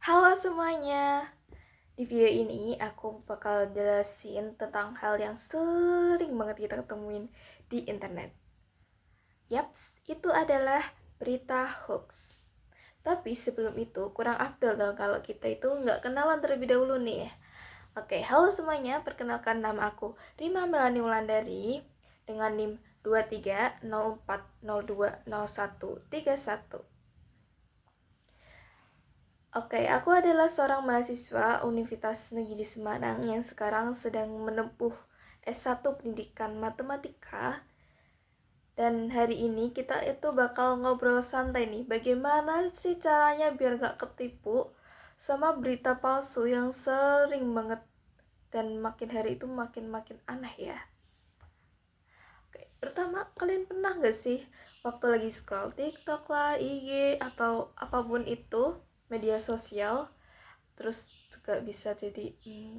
Halo semuanya, di video ini aku bakal jelasin tentang hal yang sering banget kita ketemuin di internet. Yaps, itu adalah berita hoax. Tapi sebelum itu kurang afdol dong kalau kita itu nggak kenalan terlebih dahulu nih. Oke, halo semuanya, perkenalkan nama aku Rima Melani Wulandari dengan NIM 2304020131. Oke, aku adalah seorang mahasiswa Universitas Negeri Semarang yang sekarang sedang menempuh S1 Pendidikan Matematika. Dan hari ini kita itu bakal ngobrol santai nih, bagaimana sih caranya biar gak ketipu sama berita palsu yang sering banget dan makin hari itu makin aneh ya. Oke, pertama, kalian pernah gak sih waktu lagi scroll TikTok lah, IG, atau apapun itu, media sosial, terus juga bisa jadi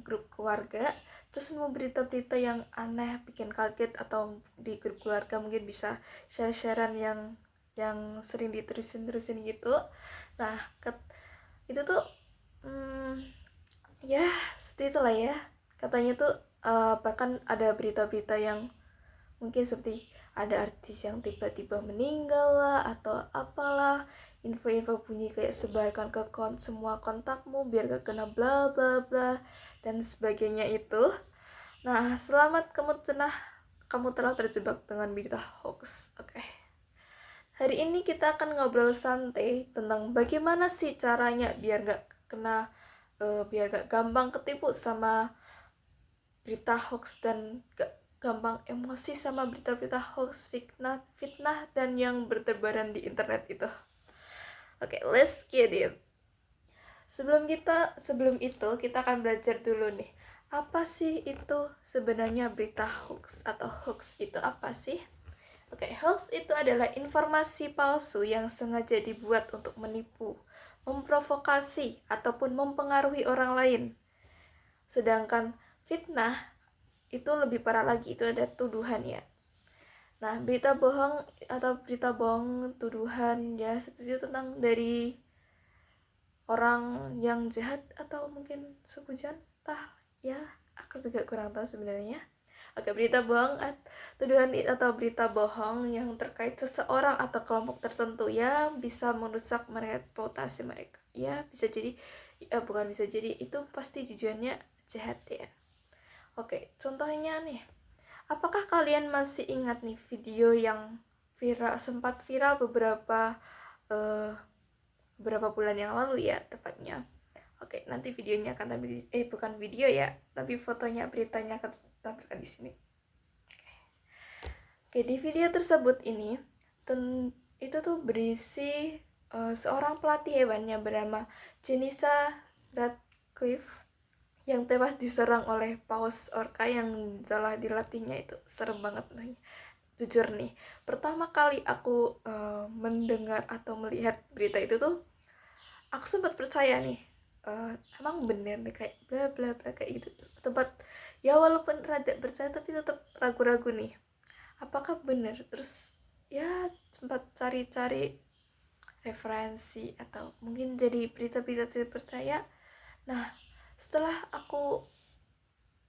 grup keluarga, terus nemu berita-berita yang aneh bikin kaget, atau di grup keluarga mungkin bisa share-sharean yang sering diterusin gitu. Nah, itu tuh ya seperti itulah ya, katanya tuh bahkan ada berita-berita yang mungkin seperti ada artis yang tiba-tiba meninggal lah, atau apalah, info-info bunyi kayak sebarkan ke semua kontakmu biar gak kena bla bla bla dan sebagainya itu. Nah, selamat kamu telah terjebak dengan berita hoax. Oke. Hari ini kita akan ngobrol santai tentang bagaimana sih caranya biar gak gampang ketipu sama berita hoax dan gak gampang emosi sama berita-berita hoax, fitnah dan yang bertebaran di internet itu. Oke, let's get it. Sebelum itu kita akan belajar dulu nih. Apa sih itu sebenarnya berita hoax, atau hoax itu apa sih? Oke, hoax itu adalah informasi palsu yang sengaja dibuat untuk menipu, memprovokasi, ataupun mempengaruhi orang lain. Sedangkan fitnah itu lebih parah lagi, itu ada tuduhan ya. Nah, berita bohong, tuduhan ya seperti itu tentang dari orang yang jahat atau mungkin sebujan, ya, aku juga kurang tahu sebenarnya. Oke, tuduhan atau berita bohong yang terkait seseorang atau kelompok tertentu ya bisa merusak reputasi mereka. Ya, bukan bisa jadi, itu pasti tujuannya jahat ya. Oke, contohnya nih. Apakah kalian masih ingat nih video yang sempat viral beberapa bulan yang lalu ya tepatnya. Oke, nanti videonya akan tampil bukan video ya, tapi fotonya, beritanya akan tampilkan di sini. Oke, di video tersebut ini itu tuh berisi seorang pelatih hewan yang bernama Janissa Radcliffe yang tewas diserang oleh paus orca yang telah dilatihnya. Itu serem banget nih. Jujur nih, pertama kali aku mendengar atau melihat berita itu tuh, aku sempat percaya nih, emang bener nih kayak bla bla bla kayak gitu. Ya walaupun rada percaya tapi tetap ragu-ragu nih, apakah bener. Terus ya sempat cari-cari referensi atau mungkin jadi berita-berita tidak percaya. Nah, setelah aku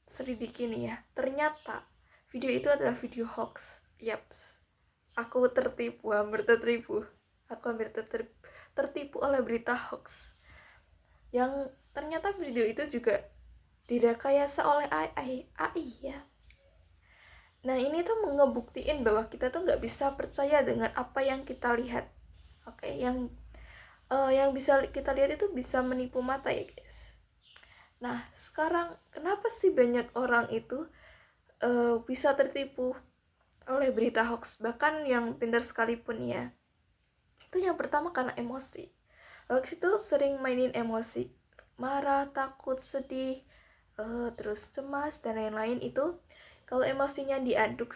selidiki nih ya, ternyata video itu adalah video hoax. Yaps, aku hampir tertipu oleh berita hoax yang ternyata video itu juga direkayasa oleh AI ya. Nah, ini tuh ngebuktiin bahwa kita tuh nggak bisa percaya dengan apa yang kita lihat. Oke, yang bisa kita lihat itu bisa menipu mata ya guys. Nah, sekarang kenapa sih banyak orang itu bisa tertipu oleh berita hoax, bahkan yang pintar sekalipun ya? Itu yang pertama karena emosi. Hoax itu sering mainin emosi, marah, takut, sedih, terus cemas dan lain-lain. Itu kalau emosinya diaduk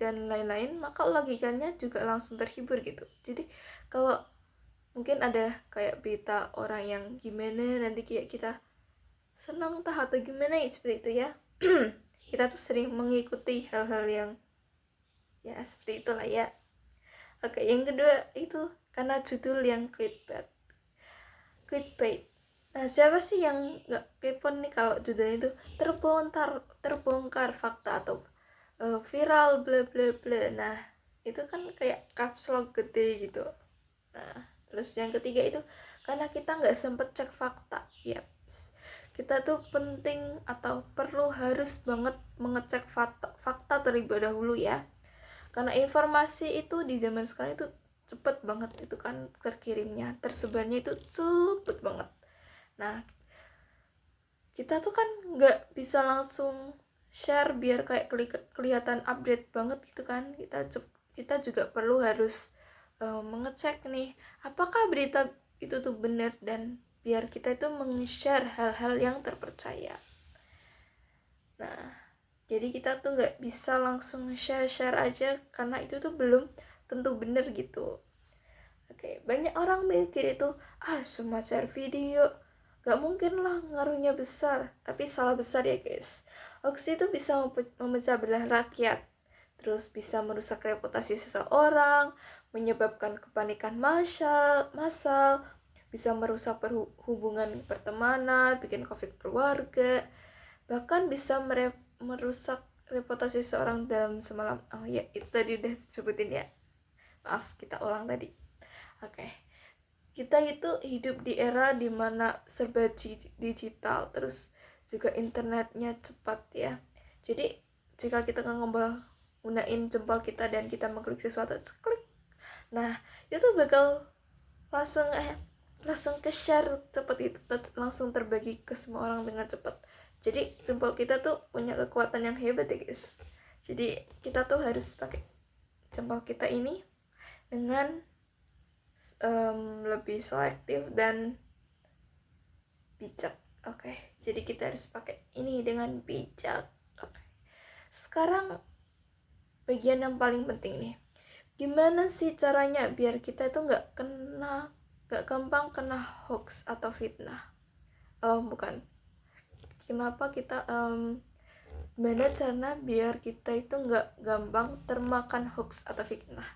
dan lain-lain, maka logikanya juga langsung terhibur gitu. Jadi kalau mungkin ada kayak berita orang yang gimana, nanti kayak kita senang atau gimana ya, seperti itu ya. Kita tuh sering mengikuti hal-hal yang ya seperti itulah ya. Oke, yang kedua itu karena judul yang clickbait. clickbait. Nah, siapa sih yang nggak kepo nih kalau judulnya itu terbongkar fakta atau viral bla bla bla. Nah, itu kan kayak caps lock gede gitu. Nah, terus yang ketiga itu karena kita nggak sempet cek fakta. Ya, kita tuh penting atau perlu harus banget mengecek fakta terlebih dahulu ya. Karena informasi itu di zaman sekarang itu cepet banget itu kan terkirimnya, tersebarnya itu cepet banget. Nah, kita tuh kan nggak bisa langsung share biar kayak kelihatan update banget gitu kan. Kita juga perlu harus mengecek nih apakah berita itu tuh benar, dan biar kita itu meng-share hal-hal yang terpercaya. Nah, jadi kita tuh nggak bisa langsung share aja karena itu tuh belum tentu benar gitu. Oke, banyak orang mikir itu semua share video gak mungkin lah ngaruhnya besar, tapi salah besar ya guys. Hoax itu bisa memecah belah rakyat, terus bisa merusak reputasi seseorang, menyebabkan kepanikan massal, bisa merusak hubungan pertemanan, bikin konflik keluarga, bahkan bisa merusak reputasi seseorang dalam semalam. Oh ya, itu tadi udah sebutin ya, maaf kita ulang tadi. Oke. Kita itu hidup di era dimana serba digital, terus juga internetnya cepat ya. Jadi jika kita gunain jempol kita dan kita mengklik sesuatu, klik, nah itu bakal langsung ke share cepat, itu langsung terbagi ke semua orang dengan cepat. Jadi jempol kita tuh punya kekuatan yang hebat ya guys. Jadi kita tuh harus pakai jempol kita ini dengan lebih selektif dan bijak. Oke, jadi kita harus pakai ini dengan bijak. Oke. Sekarang bagian yang paling penting nih, gimana sih caranya biar kita itu nggak gampang kena hoax atau fitnah. Bukan, kenapa kita gimana caranya biar kita itu nggak gampang termakan hoax atau fitnah.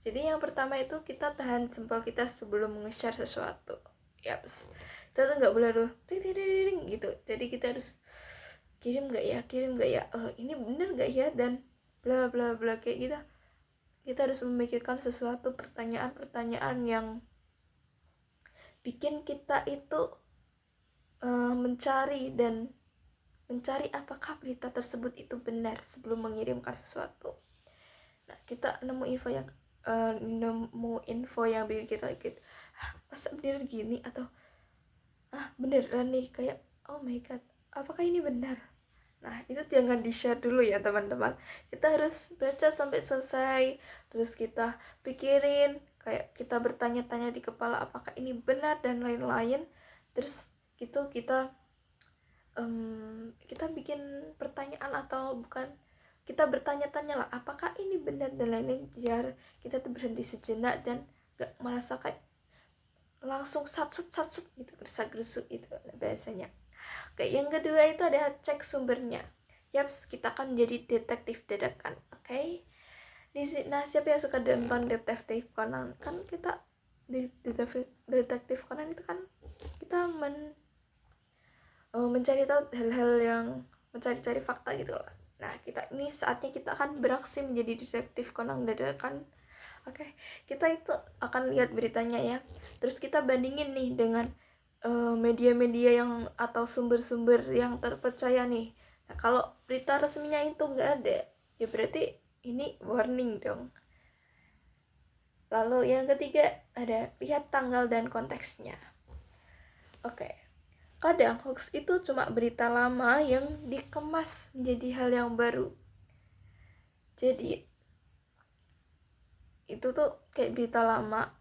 Jadi yang pertama itu kita tahan jempol kita sebelum nge-share sesuatu. Yaps. Kita tuh nggak boleh gitu. Jadi kita harus kirim nggak ya, ini bener nggak ya, dan bla bla bla kayak gitu. Kita harus memikirkan sesuatu pertanyaan yang bikin kita itu mencari apakah berita tersebut itu benar sebelum mengirimkan sesuatu. Nah, kita nemu info yang bikin kita gitu, masa bener gini, atau beneran nih, kayak oh my god, apakah ini benar. Nah, itu jangan di-share dulu ya teman-teman. Kita harus baca sampai selesai, terus kita pikirin, kayak kita bertanya-tanya di kepala apakah ini benar dan lain-lain. Terus gitu kita bikin pertanyaan, atau bukan, kita bertanya-tanya lah apakah ini benar dan lain-lain, biar kita tuh berhenti sejenak dan gak merasa kayak langsung satsut gitu, gersak-gersuk itu bahasanya. Oke, yang kedua itu ada cek sumbernya. Yaps, kita akan jadi detektif dadakan. Oke. Nah, siapa yang suka nonton detektif Conan? Kan kita di detektif Conan itu kan kita mencari tahu hal-hal yang mencari fakta gitu lah. Nah, ini saatnya kita akan beraksi menjadi detektif Conan dadakan. Oke, kita itu akan lihat beritanya ya. Terus kita bandingin nih dengan media-media yang atau sumber-sumber yang terpercaya nih. Nah, kalau berita resminya itu nggak ada, ya berarti ini warning dong. Lalu yang ketiga ada lihat tanggal dan konteksnya. Oke. Kadang hoax itu cuma berita lama yang dikemas menjadi hal yang baru. Jadi itu tuh kayak berita lama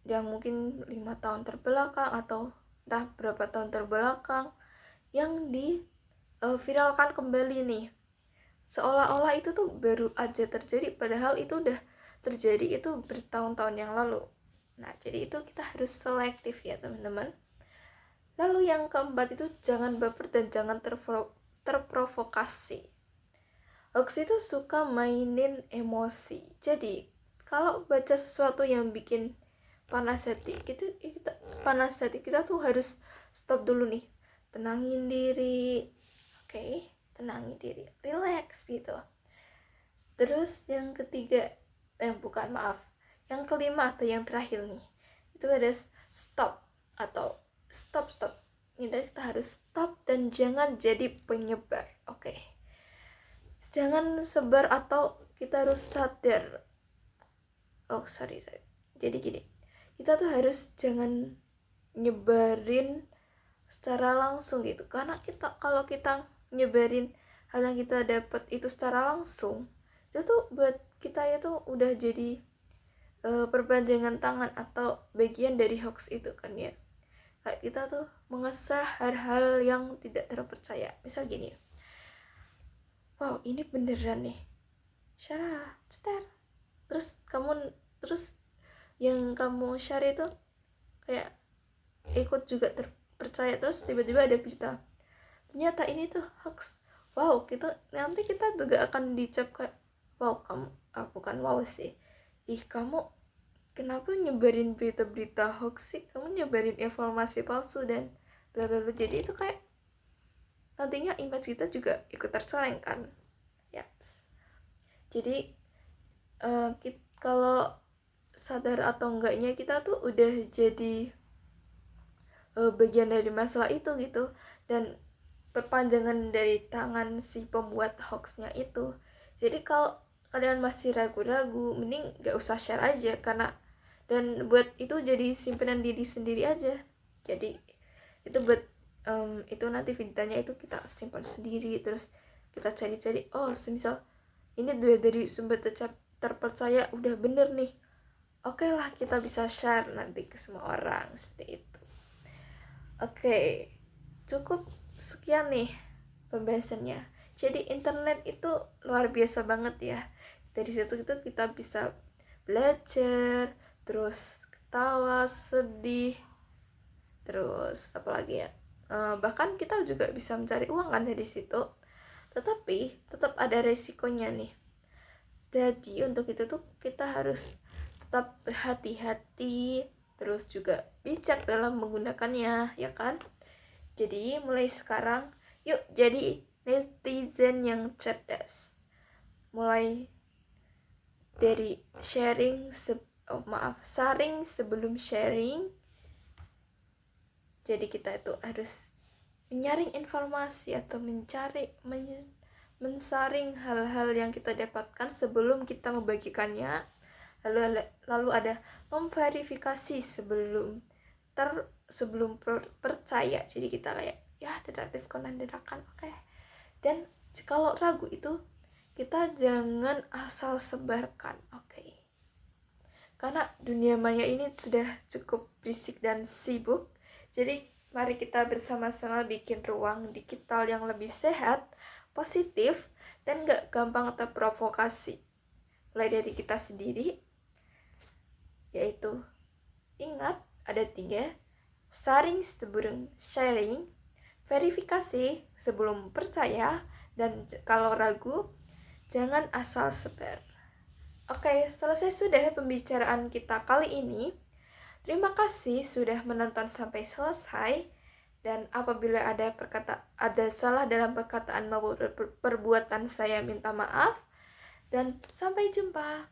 yang mungkin 5 tahun terbelakang atau entah berapa tahun terbelakang yang viralkan kembali nih, seolah-olah itu tuh baru aja terjadi, padahal itu udah terjadi itu bertahun-tahun yang lalu. Nah, jadi itu kita harus selektif ya teman-teman. Lalu yang keempat itu jangan baper dan jangan terprovokasi. Hoax itu suka mainin emosi. Jadi kalau baca sesuatu yang bikin panas hati, kita panas hati, kita tuh harus stop dulu nih, tenangin diri, oke, tenangin diri, relax gitu. Terus yang ketiga, bukan, maaf, yang kelima atau yang terakhir nih, itu ada stop atau stop. Ini kita harus stop dan jangan jadi penyebar, oke. Jangan sebar atau kita harus sadar. Sorry. Jadi gini, kita tuh harus jangan nyebarin secara langsung gitu, karena kalau kita nyebarin hal yang kita dapat itu secara langsung, itu tuh buat kita itu udah jadi perpanjangan tangan atau bagian dari hoax itu kan ya. Kayak kita tuh mengesah hal-hal yang tidak terpercaya. Misal gini, wow ini beneran nih, Syara, terus yang kamu share itu kayak ikut juga terpercaya, terus tiba-tiba ada berita ternyata ini tuh hoax. Wow, nanti kita juga akan dicap kayak, wow kamu, bukan wow sih, kamu kenapa nyebarin berita-berita hoax sih, kamu nyebarin informasi palsu dan bla bla bla. Jadi itu kayak nantinya image kita juga ikut terserang kan ya. Jadi kalau sadar atau enggaknya kita tuh udah jadi bagian dari masalah itu gitu, dan perpanjangan dari tangan si pembuat hoaxnya itu. Jadi kalau kalian masih ragu-ragu, mending gak usah share aja, dan buat itu jadi simpanan diri sendiri aja. Jadi itu buat itu nanti videonya itu kita simpan sendiri, terus kita cari-cari, semisal ini dari sumber terpercaya udah bener nih, oke lah kita bisa share nanti ke semua orang seperti itu. Oke, cukup sekian nih pembahasannya. Jadi internet itu luar biasa banget ya. Dari situ itu kita bisa belajar, terus ketawa, sedih, terus apalagi ya, bahkan kita juga bisa mencari uang kan dari situ. Tetapi tetap ada resikonya nih. Jadi untuk itu tuh kita harus tetap berhati-hati, terus juga bijak dalam menggunakannya, ya kan? Jadi mulai sekarang yuk jadi netizen yang cerdas. Mulai dari saring sebelum sharing. Jadi kita itu harus menyaring informasi atau mensaring hal-hal yang kita dapatkan sebelum kita membagikannya. Lalu ada memverifikasi sebelum percaya. Jadi kita kayak ya detektif Conan dadakan, oke. Dan kalau ragu itu kita jangan asal sebarkan, oke. Karena dunia maya ini sudah cukup berisik dan sibuk. Jadi mari kita bersama-sama bikin ruang digital yang lebih sehat, positif, dan gak gampang terprovokasi. Mulai dari kita sendiri, yaitu ingat ada 3: saring sebelum sharing, verifikasi sebelum percaya, dan kalau ragu jangan asal sebar. Oke, selesai sudah pembicaraan kita kali ini. Terima kasih sudah menonton sampai selesai. Dan apabila ada salah dalam perkataan maupun perbuatan, saya minta maaf. Dan sampai jumpa.